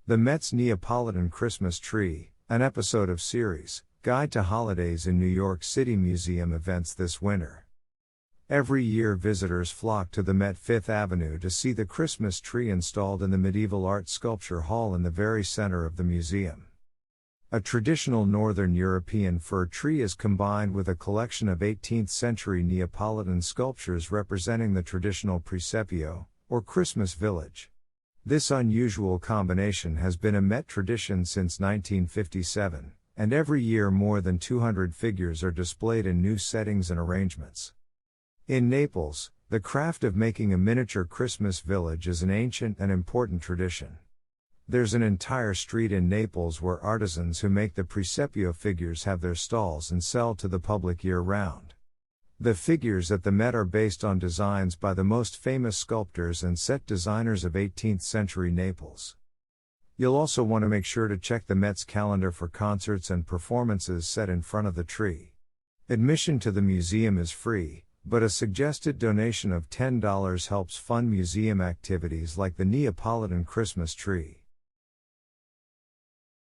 The Met's Neapolitan Christmas Tree, an episode of series, Guide to Holidays in New York City Museum events this winter. Every year visitors flock to the Met Fifth Avenue to see the Christmas tree installed in the medieval art sculpture hall in the very center of the museum. A traditional Northern European fir tree is combined with a collection of 18th century Neapolitan sculptures representing the traditional presepio, or Christmas village. This unusual combination has been a Met tradition since 1957, and every year more than 200 figures are displayed in new settings and arrangements. In Naples, the craft of making a miniature Christmas village is an ancient and important tradition. There's an entire street in Naples where artisans who make the presepio figures have their stalls and sell to the public year-round. The figures at the Met are based on designs by the most famous sculptors and set designers of 18th century Naples. You'll also want to make sure to check the Met's calendar for concerts and performances set in front of the tree. Admission to the museum is free, but a suggested donation of $10 helps fund museum activities like the Neapolitan Christmas tree.